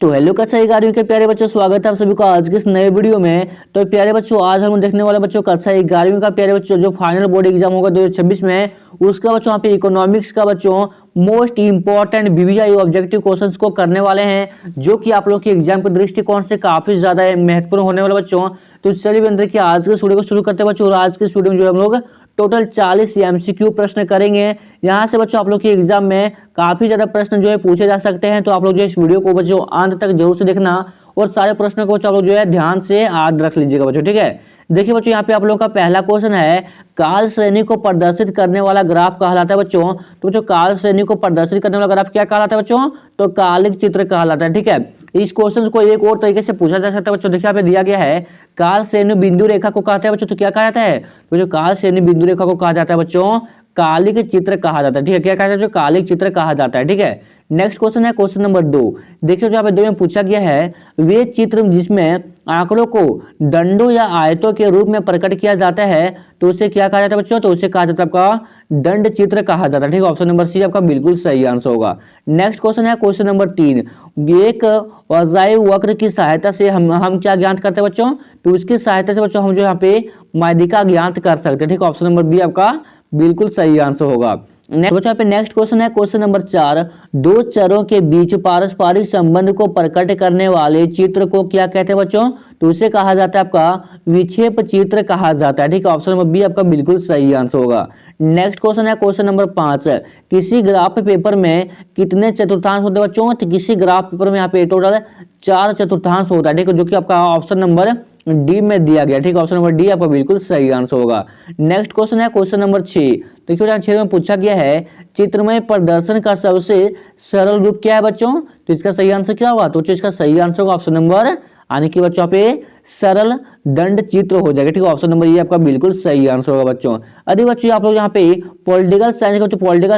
तो हेलो कक्षा 11वीं के प्यारे बच्चों, स्वागत है आप सभी को आज के इस नए वीडियो में। तो प्यारे बच्चों, आज हम देखने वाले बच्चों कक्षा 11वीं का प्यारे बच्चों जो फाइनल बोर्ड एग्जाम होगा 2026 में, उसका बच्चों यहाँ पे इकोनॉमिक्स का बच्चों most important VVI objective questions को करने वाले हैं, जो कि आप लोगों के एग्जाम के दृष्टिकोण से काफी ज्यादा महत्वपूर्ण होने वाले बच्चों। तो चलिए अंदर की आज के स्टूडियो को शुरू करते हैं बच्चों। और आज के स्टूडियो में जो हम लोग टोटल 40 एमसीक्यू प्रश्न करेंगे। यहाँ से बच्चों आप लोग के एग्जाम में काफी ज्यादा प्रश्न जो है पूछे जा सकते हैं। तो आप लोग जो इस वीडियो को बच्चों अंत तक जरूर से देखना और सारे प्रश्नों को आप लोग जो है ध्यान से याद रख लीजिएगा बच्चों, ठीक है। देखिए बच्चों, यहाँ पे आप लोगों का पहला क्वेश्चन है, काल श्रेणी को प्रदर्शित करने वाला ग्राफ कहलाता है बच्चों। तो बच्चों काल श्रेणी को प्रदर्शित करने वाला ग्राफ क्या कहलाता है बच्चों? तो कालिक चित्र कहलाता है, ठीक है। इस क्वेश्चन को एक और तरीके से पूछा जा सकता है बच्चों। देखिए यहाँ पे दिया गया है, काल श्रेणी बिंदु रेखा को कहते हैं बच्चों। तो क्या कहा जाता है? तो जो काल श्रेणी बिंदु रेखा को कहा जाता है बच्चों कालिक चित्र कहा जाता है, ठीक है। क्या कहा जाता है? कालिक चित्र कहा जाता है, ठीक है। नेक्स्ट क्वेश्चन है क्वेश्चन नंबर 2। देखिए यहाँ पे 2 में पूछा गया है, वे चित्र जिसमें आंकड़ों को दंडों या आयतों के रूप में प्रकट किया जाता है, तो उसे क्या कहा जाता है बच्चों? तो उसे कहा जाता है आपका दंड चित्र कहा जाता है, ठीक है। ऑप्शन नंबर सी आपका बिल्कुल सही आंसर होगा। नेक्स्ट क्वेश्चन है क्वेश्चन नंबर 3। एक अजाइव वक्र की सहायता से हम क्या ज्ञात करते हैं बच्चों? तो उसकी सहायता से बच्चों हम जो यहाँ पे माध्यिका ज्ञात कर सकते हैं, ठीक है। ऑप्शन नंबर बी आपका बिल्कुल सही आंसर होगा। नेक्स्ट क्वेश्चन है क्वेश्चन नंबर 4। दो चरों के बीच पारस्परिक संबंध को प्रकट करने वाले चित्र को क्या कहते हैं बच्चों? तो उसे कहा जाता है आपका विक्षेप चित्र कहा जाता है, ठीक है। ऑप्शन नंबर बी आपका बिल्कुल सही आंसर होगा। नेक्स्ट क्वेश्चन है क्वेश्चन नंबर 5। किसी ग्राफ पेपर में कितने चतुर्थांश होते हैं बच्चों? तो किसी ग्राफ पेपर में यहाँ पे टोटल 4 चतुर्थांश होता है, ठीक है, जो कि आपका ऑप्शन नंबर डी में दिया गया, ठीक है। ऑप्शन नंबर डी आपका बिल्कुल सही आंसर होगा। नेक्स्ट क्वेश्चन है क्वेश्चन नंबर 6। देखिए 6 में पूछा गया है, चित्रमय प्रदर्शन का सबसे सरल रूप क्या है बच्चों? तो इसका सही आंसर क्या होगा? तो इसका सही आंसर होगा ऑप्शन नंबर, यानी कि बच्चों पे सरल दंड चित्र हो जाएगा, ठीक है। ऑप्शन नंबर ये आपका बिल्कुल सही आंसर होगा बच्चों। अरे बच्चों आप लोग यहाँ पे पॉलिटिकल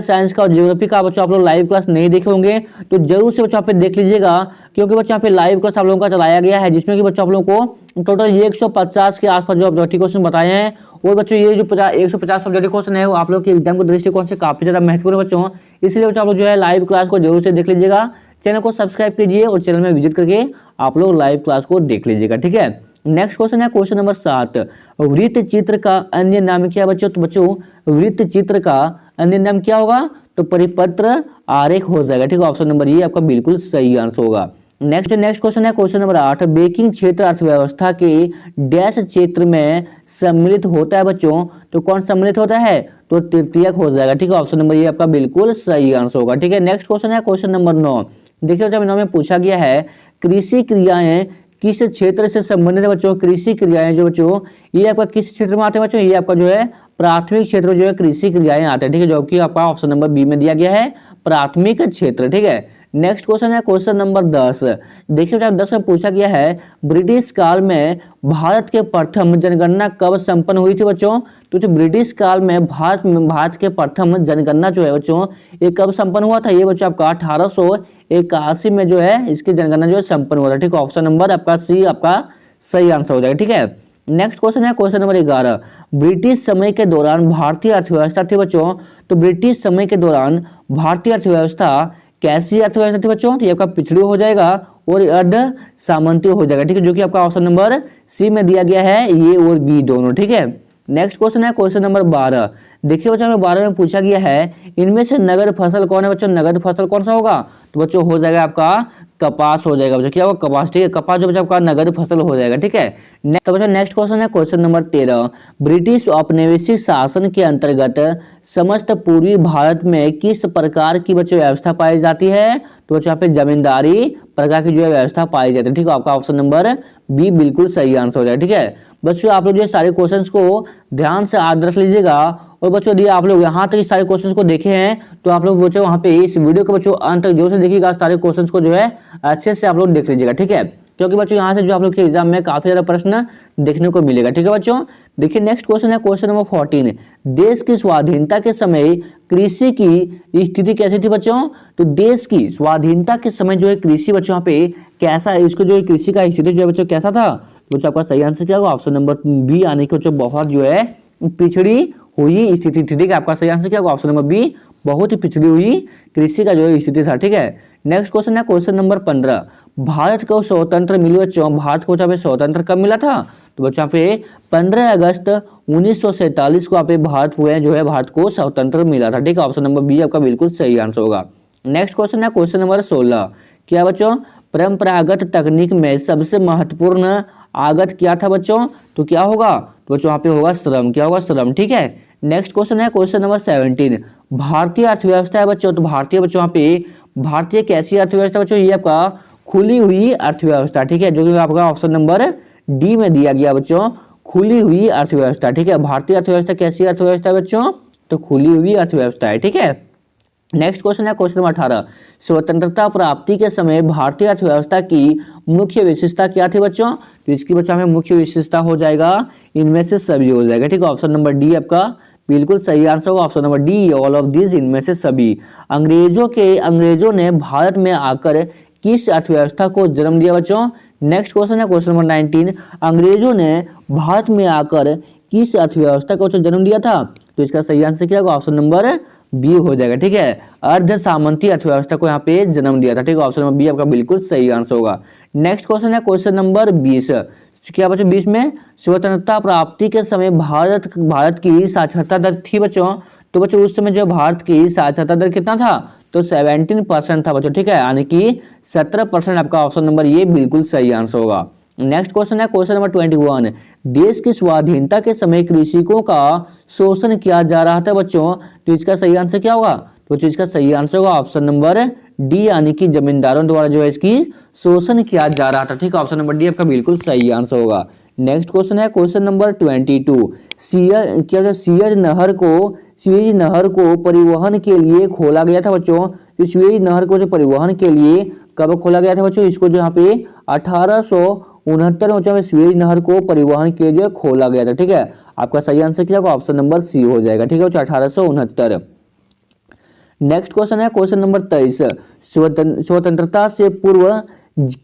साइंस का और ज्योग्राफी का बच्चों आप लोग लाइव क्लास नहीं देखे होंगे, तो जरूर से बच्चों आप देख लीजिएगा, क्योंकि बच्चों यहाँ पे लाइव क्लास आप लोगों का चलाया गया है, जिसमें कि बच्चों आप लोगों को टोटल 150 के आसपास जो ऑब्जेक्टिव क्वेश्चन बताए हैं। और बच्चों ये जो 150 ऑब्जेक्टिव क्वेश्चन है वो आप लोग के एग्जाम के दृष्टिकोण से काफी ज्यादा महत्वपूर्ण है बच्चों। इसलिए बच्चों आप लोग जो है लाइव क्लास को जरूर से देख लीजिएगा। चैनल को सब्सक्राइब कीजिए और चैनल में विजिट करके आप लोग लाइव क्लास को देख लीजिएगा, ठीक है। नेक्स्ट क्वेश्चन है क्वेश्चन नंबर 7। वृत्त चित्र का अन्य नाम क्या है बच्चों? तो बच्चों वृत्त चित्र का अन्य नाम क्या होगा? तो परिपत्र आरेख हो जाएगा, ठीक है। ऑप्शन नंबर ये आपका बिल्कुल सही आंसर होगा। नेक्स्ट क्वेश्चन है क्वेश्चन नंबर 8। बेकिंग क्षेत्र अर्थव्यवस्था के डैश क्षेत्र में सम्मिलित होता है बच्चों। तो कौन सम्मिलित होता है? तो तृतीयक हो जाएगा, ठीक है। ऑप्शन नंबर ये आपका बिल्कुल सही आंसर होगा, ठीक है। नेक्स्ट क्वेश्चन है क्वेश्चन नंबर 9। देखिए जब 9 में पूछा गया है, कृषि क्रियाएं किस क्षेत्र से संबंधित है बच्चों? कृषि क्रियाएं जो बच्चों ये आपका किस क्षेत्र में आते हैं बच्चों? ये आपका जो है प्राथमिक क्षेत्र में जो है कृषि क्रियाएं आते हैं, ठीक है, जो कि आपका ऑप्शन नंबर बी में दिया गया है, प्राथमिक क्षेत्र, ठीक है। नेक्स्ट क्वेश्चन है क्वेश्चन नंबर 10। देखिए 10 में पूछा गया है, ब्रिटिश काल में भारत के प्रथम जनगणना कब संपन्न हुई थी बच्चों? तो ब्रिटिश काल में भारत के प्रथम जनगणना जो है बच्चों ये कब संपन्न हुआ था? ये बच्चों आपका 1881 में जो है इसकी जनगणना जो है संपन्न हुआ था, ठीक है। ऑप्शन नंबर आपका सी आपका सही आंसर हो जाएगा, ठीक है। नेक्स्ट क्वेश्चन है क्वेश्चन नंबर 11। ब्रिटिश समय के दौरान भारतीय अर्थव्यवस्था थी बच्चों। तो ब्रिटिश समय के दौरान भारतीय अर्थव्यवस्था कैसी अर्थव्यवस्था थी बच्चों? तो ये आपका पिछड़ी हो जाएगा और अर्ध सामंती हो जाएगा, ठीक है, जो कि आपका ऑप्शन नंबर सी में दिया गया है, ये और बी दोनों, ठीक है। नेक्स्ट क्वेश्चन है क्वेश्चन नंबर 12। देखिए बच्चों 12 में पूछा गया है, इनमें से नगद फसल कौन है बच्चों? नगद फसल कौन सा होगा? तो बच्चों हो जाएगा आपका कपास हो जाएगा बच्चों। क्या होगा? कपास, ठीक है। कपास जो बच्चों आपका नगद फसल हो जाएगा, ठीक है। तो बच्चों नेक्स्ट क्वेश्चन है क्वेश्चन नंबर 13। ब्रिटिश औपनिवेशिक शासन के अंतर्गत समस्त पूर्वी भारत में किस प्रकार की बच्चों व्यवस्था पाई जाती है? तो बच्चों यहाँ पे जमींदारी प्रकार की जो है व्यवस्था पाई जाती है, ठीक है। आपका ऑप्शन नंबर बी बिल्कुल सही आंसर हो जाएगा, ठीक है। बच्चों आप लोग जो सारे क्वेश्चंस को ध्यान से याद रख लीजिएगा। और बच्चों यदि आप लोग यहाँ तक इस सारे क्वेश्चंस को देखे हैं तो आप लोग बच्चों वहाँ पे इस वीडियो को बच्चों अंत तक जोर से देखिएगा, सारे क्वेश्चंस को जो है अच्छे से आप लोग देख लीजिएगा, ठीक है। क्योंकि बच्चों यहाँ से जो आप लोग के एग्जाम में काफी ज्यादा प्रश्न देखने को मिलेगा, ठीक है बच्चों। देखिए नेक्स्ट क्वेश्चन है क्वेश्चन नंबर 14। देश की स्वाधीनता के समय कृषि की स्थिति कैसी थी बच्चों? तो देश की स्वाधीनता के समय जो है कृषि बच्चों यहाँ पे कैसा, इसको जो है कृषि का स्थिति जो है बच्चों कैसा था? बच्चों आपका सही आंसर क्या होगा? ऑप्शन नंबर बी, यानी कि बच्चों बहुत जो है पिछड़ी हुई स्थिति थी, ठीक है। आपका सही आंसर क्या होगा? ऑप्शन नंबर बी, बहुत ही पिछड़ी हुई कृषि का जो है स्थिति था, ठीक है। नेक्स्ट क्वेश्चन है क्वेश्चन नंबर 15। भारत को स्वतंत्र मिली बच्चों, भारत को यहाँ पे स्वतंत्र कब मिला था? तो बच्चों यहाँ पे 15 अगस्त 1947 को यहाँ पे भारत हुए जो है भारत को स्वतंत्र मिला था। ठीक है, ऑप्शन नंबर बी आपका बिल्कुल सही आंसर होगा। नेक्स्ट क्वेश्चन है क्वेश्चन नंबर 16। क्या बच्चों? परंपरागत तकनीक में सबसे महत्वपूर्ण आगत क्या था बच्चों? तो क्या होगा? तो बच्चों यहाँ पे होगा श्रम। क्या होगा? श्रम। ठीक है, नेक्स्ट क्वेश्चन है क्वेश्चन नंबर 17। भारतीय अर्थव्यवस्था है बच्चों, तो भारतीय बच्चों यहाँ पे भारतीय कैसी अर्थव्यवस्था बच्चों? ये आपका खुली हुई अर्थव्यवस्था। ठीक है, जो कि आपका ऑप्शन नंबर डी में दिया गया बच्चों, खुली हुई अर्थव्यवस्था। ठीक है, भारतीय अर्थव्यवस्था कैसी अर्थव्यवस्था है बच्चों? तो खुली हुई अर्थव्यवस्था है। ठीक है, नेक्स्ट क्वेश्चन है क्वेश्चन नंबर 18। स्वतंत्रता प्राप्ति के समय भारतीय अर्थव्यवस्था की मुख्य विशेषता क्या थी बच्चों? तो इसकी बच्चों हमें मुख्य विशेषता हो जाएगा इनमें से सभी हो जाएगा। ठीक है, ऑप्शन नंबर डी आपका बिल्कुल सही आंसर होगा। Option number D all of this, इनमें से सभी। अंग्रेजों ने भारत में आकर किस अर्थव्यवस्था को जन्म दिया बच्चों? नेक्स्ट क्वेश्चन है क्वेश्चन नंबर 19। अंग्रेजों ने भारत में आकर किस अर्थव्यवस्था को जन्म दिया था? तो इसका सही आंसर क्या होगा? ऑप्शन नंबर बी हो जाएगा। ठीक है, अर्ध सामंती अर्थव्यवस्था को यहाँ पे जन्म दिया था। ठीक है, ऑप्शन नंबर बी आपका बिल्कुल सही आंसर होगा। नेक्स्ट क्वेश्चन है क्वेश्चन नंबर 20। क्या बच्चों 20 में स्वतंत्रता प्राप्ति के समय भारत की साक्षरता दर थी बच्चों? तो बच्चों उस समय जो भारत की साक्षरता दर कितना था? तो 17% था बच्चों। ठीक है, यानी कि 17% आपका ऑप्शन नंबर ये बिल्कुल सही आंसर होगा। नेक्स्ट क्वेश्चन है क्वेश्चन नंबर 21। देश की स्वाधीनता के समय कृषकों का शोषण किया जा रहा था बच्चों, तो इसका सही आंसर क्या होगा? तो इसका सही आंसर होगा ऑप्शन नंबर डी, यानी कि जमींदारों द्वारा जो है इसकी शोषण किया जा रहा था। ठीक है, ऑप्शन नंबर डी आपका बिल्कुल सही आंसर होगा। नेक्स्ट क्वेश्चन है क्वेश्चन नंबर 22। सिएज नहर को परिवहन के लिए खोला गया था बच्चों। तो सिएज नहर को जो परिवहन के लिए कब खोला गया था बच्चों? इसको जो यहाँ पे 1869 में सिएज नहर को परिवहन के लिए खोला गया था। ठीक है, आपका सही आंसर क्या होगा? ऑप्शन नंबर सी हो जाएगा। ठीक है, 1869। नेक्स्ट क्वेश्चन है क्वेश्चन नंबर 23। स्वतंत्रता से पूर्व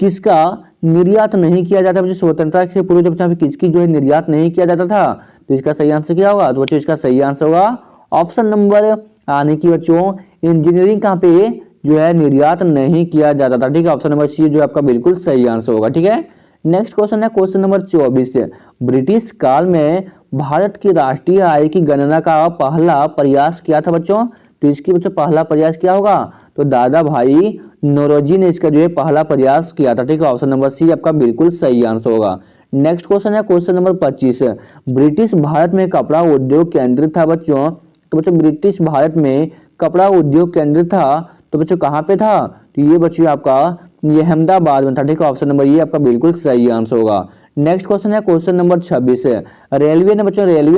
किसका निर्यात नहीं किया जाता? बच्चों स्वतंत्रता से पूर्व जब किसकी जो है निर्यात नहीं किया जाता था, तो इसका सही आंसर क्या होगा? तो बच्चों इसका सही आंसर होगा ऑप्शन नंबर, यानी कि बच्चों इंजीनियरिंग कहाँ पे जो है निर्यात नहीं किया जाता था। ठीक है, ऑप्शन नंबर सी जो आपका बिल्कुल सही आंसर होगा। ठीक है, नेक्स्ट क्वेश्चन है क्वेश्चन नंबर 24। ब्रिटिश काल में भारत की राष्ट्रीय आय की गणना का पहला प्रयास किया था बच्चों? तो इसकी बच्चों पहला प्रयास क्या होगा? तो दादा भाई नौरोजी ने इसका जो है पहला प्रयास किया था। ठीक है, ऑप्शन नंबर सी आपका बिल्कुल सही आंसर होगा। नेक्स्ट क्वेश्चन है क्वेश्चन नंबर 25। ब्रिटिश भारत में कपड़ा उद्योग केंद्रित था बच्चों। तो बच्चों ब्रिटिश भारत में कपड़ा उद्योग केंद्रित था, तो बच्चों कहाँ पे था? तो ये बच्चों आपका ये अहमदाबाद में था। ठीक है, ऑप्शन नंबर ये आपका बिल्कुल सही आंसर होगा। नेक्स्ट क्वेश्चन है क्वेश्चन नंबर 26। रेलवे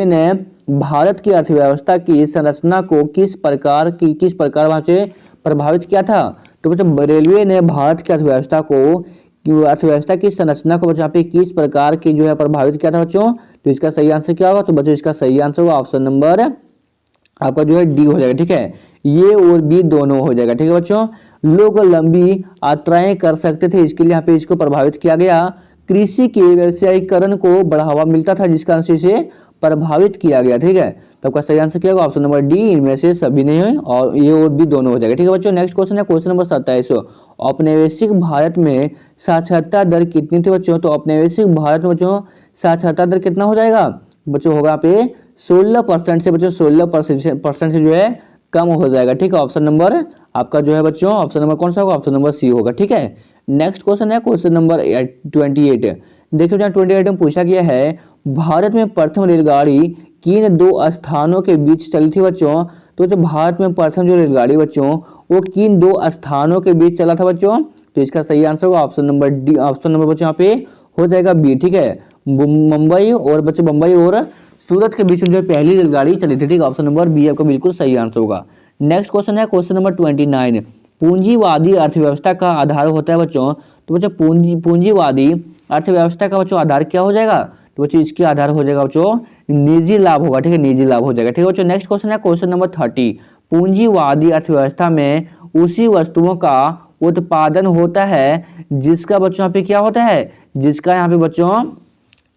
ने भारत की अर्थव्यवस्था की संरचना को किस प्रकार वहां से प्रभावित किया था? तो बच्चों रेलवे ने भारत की अर्थव्यवस्था की संरचना को बच्चों पे किस प्रकार की जो है प्रभावित किया था बच्चों? तो इसका सही आंसर क्या होगा? तो बच्चों इसका सही आंसर होगा ऑप्शन नंबर आपका जो है डी हो जाएगा। ठीक है, ये और बी दोनों हो जाएगा। ठीक है बच्चों, लोग लंबी यात्राएं कर सकते थे, इसके लिए यहाँ पे इसको प्रभावित किया गया। कृषि के व्यवसायीकरण को बढ़ावा मिलता था, जिसका कारण से इसे प्रभावित किया गया। ठीक है, तो आपका सही आंसर क्या होगा? ऑप्शन नंबर डी, इनमें से सभी नहीं हुए और ये और बी दोनों हो जाएगा। ठीक है बच्चों, नेक्स्ट क्वेश्चन है क्वेश्चन नंबर 27। औपनिवेशिक भारत में साक्षरता दर कितनी थी बच्चों? तो औपनिवेशिक भारत में बच्चों साक्षरता दर कितना हो जाएगा बच्चों? होगा पे 16% से बच्चों 16% से जो है कम हो जाएगा। ठीक है, ऑप्शन नंबर आपका जो है बच्चों ऑप्शन नंबर कौन सा होगा? ऑप्शन नंबर सी होगा। ठीक है, नेक्स्ट क्वेश्चन है क्वेश्चन नंबर 28। देखिए 28 में पूछा गया है भारत में प्रथम रेलगाड़ी किन दो स्थानों के बीच चली थी बच्चों? तो जो भारत में प्रथम जो रेलगाड़ी बच्चों वो किन दो स्थानों के बीच चला था बच्चों? तो इसका सही आंसर होगा option number D, option number बच्चों यहाँ पे हो जाएगा बी। ठीक है, मुंबई और सूरत के बीच में जो पहली रेलगाड़ी चली थी। ठीक है, ऑप्शन नंबर बी आपका बिल्कुल सही आंसर होगा। नेक्स्ट क्वेश्चन है क्वेश्चन नंबर 29। पूंजीवादी अर्थव्यवस्था का आधार होता है बच्चों। तो बच्चों पूंजीवादी अर्थव्यवस्था का बच्चों आधार क्या हो जाएगा? तो बच्चों इसके आधार हो जाएगा बच्चों निजी लाभ होगा। ठीक है, निजी लाभ हो जाएगा। ठीक है बच्चों, नेक्स्ट क्वेश्चन है क्वेश्चन नंबर 30। पूंजीवादी अर्थव्यवस्था में उसी वस्तुओं का उत्पादन होता है जिसका बच्चों यहाँ पे क्या होता है? जिसका यहाँ पे बच्चों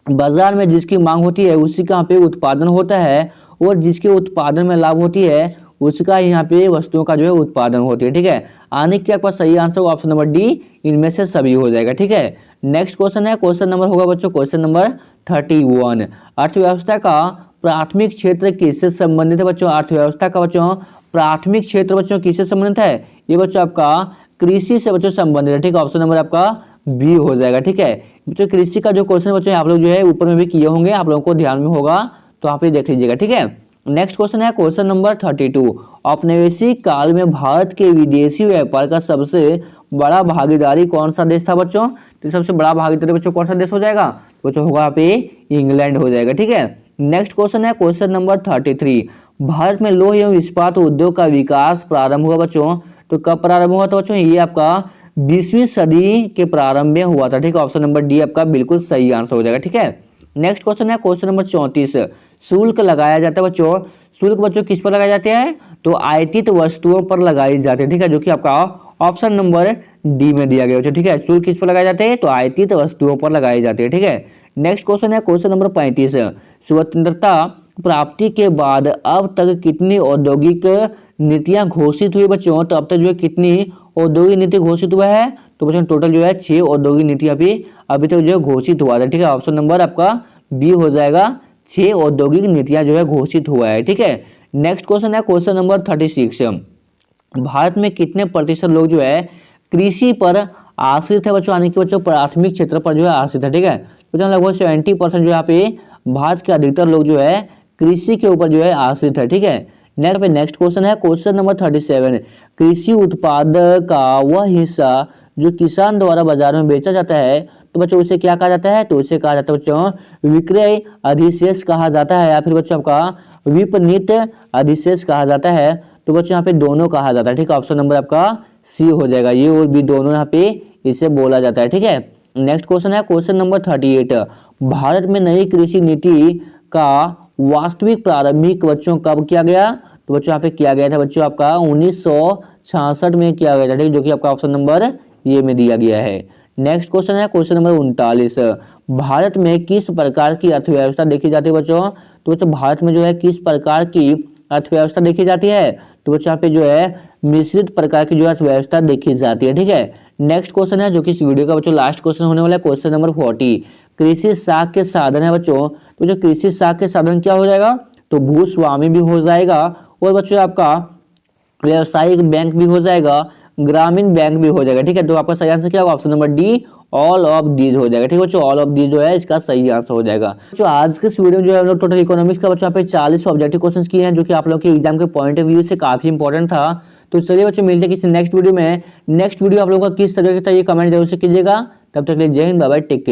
बाजार में जिसकी मांग होती है उसी का यहाँ पे उत्पादन होता है, और जिसके उत्पादन में लाभ होती है उसका यहाँ पे वस्तुओं का जो है उत्पादन होती है। ठीक है, आने के आपका सही आंसर ऑप्शन नंबर डी, इनमें से सभी हो जाएगा। ठीक है, नेक्स्ट क्वेश्चन है, क्वेश्चन नंबर होगा बच्चों क्वेश्चन नंबर 31। अर्थव्यवस्था का प्राथमिक क्षेत्र किससे संबंधित है बच्चों? अर्थव्यवस्था का बच्चों प्राथमिक क्षेत्र बच्चों किससे संबंधित है? ये बच्चों आपका कृषि से बच्चों संबंधित है। ठीक है, ऑप्शन नंबर आपका बी हो जाएगा। ठीक है बच्चों, कृषि का जो क्वेश्चन बच्चों आप लोग जो है ऊपर में भी किए होंगे, आप लोगों को ध्यान में होगा तो आप ये देख लीजिएगा। ठीक है, नेक्स्ट क्वेश्चन है क्वेश्चन नंबर 32। औपनिवेशिक काल में भारत के विदेशी व्यापार का सबसे बड़ा भागीदारी कौन सा देश था बच्चों? तो सबसे बड़ा भागीदारी बच्चों कौन सा देश हो जाएगा? बच्चों होगा यहाँ पे इंग्लैंड हो जाएगा। ठीक है, नेक्स्ट क्वेश्चन है क्वेश्चन नंबर 33। भारत में लौह एवं इस्पात उद्योग का विकास प्रारंभ हुआ बच्चों, तो कब प्रारंभ हुआ था बच्चों? ये आपका 20वीं सदी के प्रारंभ में हुआ था। ठीक है, ऑप्शन नंबर डी आपका बिल्कुल सही आंसर हो जाएगा। ठीक है, नेक्स्ट क्वेश्चन है क्वेश्चन नंबर 34। शुल्क लगाया जाता है बच्चों, शुल्क बच्चों किस पर लगाया जाते हैं? तो आयातित वस्तुओं पर लगाई जाती है। ठीक है, जो कि आपका ऑप्शन नंबर डी में दिया गया बच्चों। ठीक है, शुल्क किस पर लगाए जाते हैं? तो आयातित वस्तुओं पर लगाई जाती है। ठीक है, नेक्स्ट क्वेश्चन है क्वेश्चन नंबर 35। स्वतंत्रता प्राप्ति के बाद अब तक कितनी औद्योगिक नीतियां घोषित हुई बच्चों? तो अब तक जो है कितनी औद्योगिक नीति घोषित हुआ है? तो बच्चों टोटल जो है 6 औद्योगिक नीति अभी तक जो है घोषित हुआ था। ठीक है, ऑप्शन नंबर आपका बी हो जाएगा, 6 औद्योगिक नीतियां जो है घोषित हुआ है। ठीक है, नेक्स्ट क्वेश्चन है क्वेश्चन नंबर 36। भारत में कितने प्रतिशत लोग जो है कृषि पर आश्रित है बच्चों? यानी कि बच्चों प्राथमिक क्षेत्र पर जो है आश्रित है। ठीक है, बच्चों लगभग 70% जो यहाँ पे भारत के अधिकतर लोग जो है कृषि के ऊपर जो है आश्रित है। ठीक है, नेक्स्ट क्वेश्चन है क्वेश्चन नंबर 37। कृषि उत्पाद का वह हिस्सा जो किसान द्वारा बाजार में बेचा जाता है, तो बच्चों उसे क्या कहा जाता है? तो उसे कहा जाता है बच्चों विक्रय अधिशेष कहा जाता है, या फिर बच्चों आपका विपणित अधिशेष कहा जाता है। तो बच्चों यहाँ पे दोनों कहा जाता है। ठीक है, ऑप्शन नंबर आपका सी हो जाएगा, ये और भी दोनों यहाँ पे इसे बोला जाता है। ठीक है, नेक्स्ट क्वेश्चन है क्वेश्चन नंबर 38। भारत में नई कृषि नीति का वास्तविक प्रारंभिक बच्चों कब किया गया? तो बच्चों यहाँ पे किया गया था बच्चों आपका 1966 में किया गया था। ठीक, जो कि आपका ऑप्शन नंबर ये में दिया गया है। नेक्स्ट क्वेश्चन है क्वेश्चन नंबर 39। भारत में किस प्रकार की अर्थव्यवस्था देखी जाती है बच्चों? तो बच्चों भारत में जो है किस प्रकार की अर्थव्यवस्था देखी जाती है? तो बच्चों यहाँ पे जो है मिश्रित प्रकार की जो अर्थव्यवस्था देखी जाती है। ठीक है, नेक्स्ट क्वेश्चन है जो कि इस वीडियो का बच्चों लास्ट क्वेश्चन होने वाला है, क्वेश्चन नंबर 40। कृषि साख के साधन है बच्चों, तो जो कृषि साख के साधन क्या हो जाएगा? तो भूस्वामी भी हो जाएगा, और बच्चों आपका व्यवसायिक बैंक भी हो जाएगा, ग्रामीण बैंक भी हो जाएगा। ठीक है, तो आपका सही आंसर क्या होगा? Option number D, all of these हो जाएगा। ठीक है बच्चों, ऑल ऑफ दीज जो है इसका सही आंसर हो जाएगा। बच्चों आज के इस वीडियो में जो है हम लोग टोटल इकोनॉमिक्स का बच्चों यहाँ पे 40 ऑब्जेक्टिव क्वेश्चंस किए हैं, जो कि आप लोग के एग्जाम के पॉइंट ऑफ व्यू से काफी इंपॉर्टेंट था। तो चलिए बच्चों मिलते हैं किसी नेक्स्ट वीडियो में। नेक्स्ट वीडियो आप लोगों का किस तरह का था ये कमेंट जरूर से कीजिएगा। तब तक के लिए जय हिंद, बाय बाय, टेक केयर।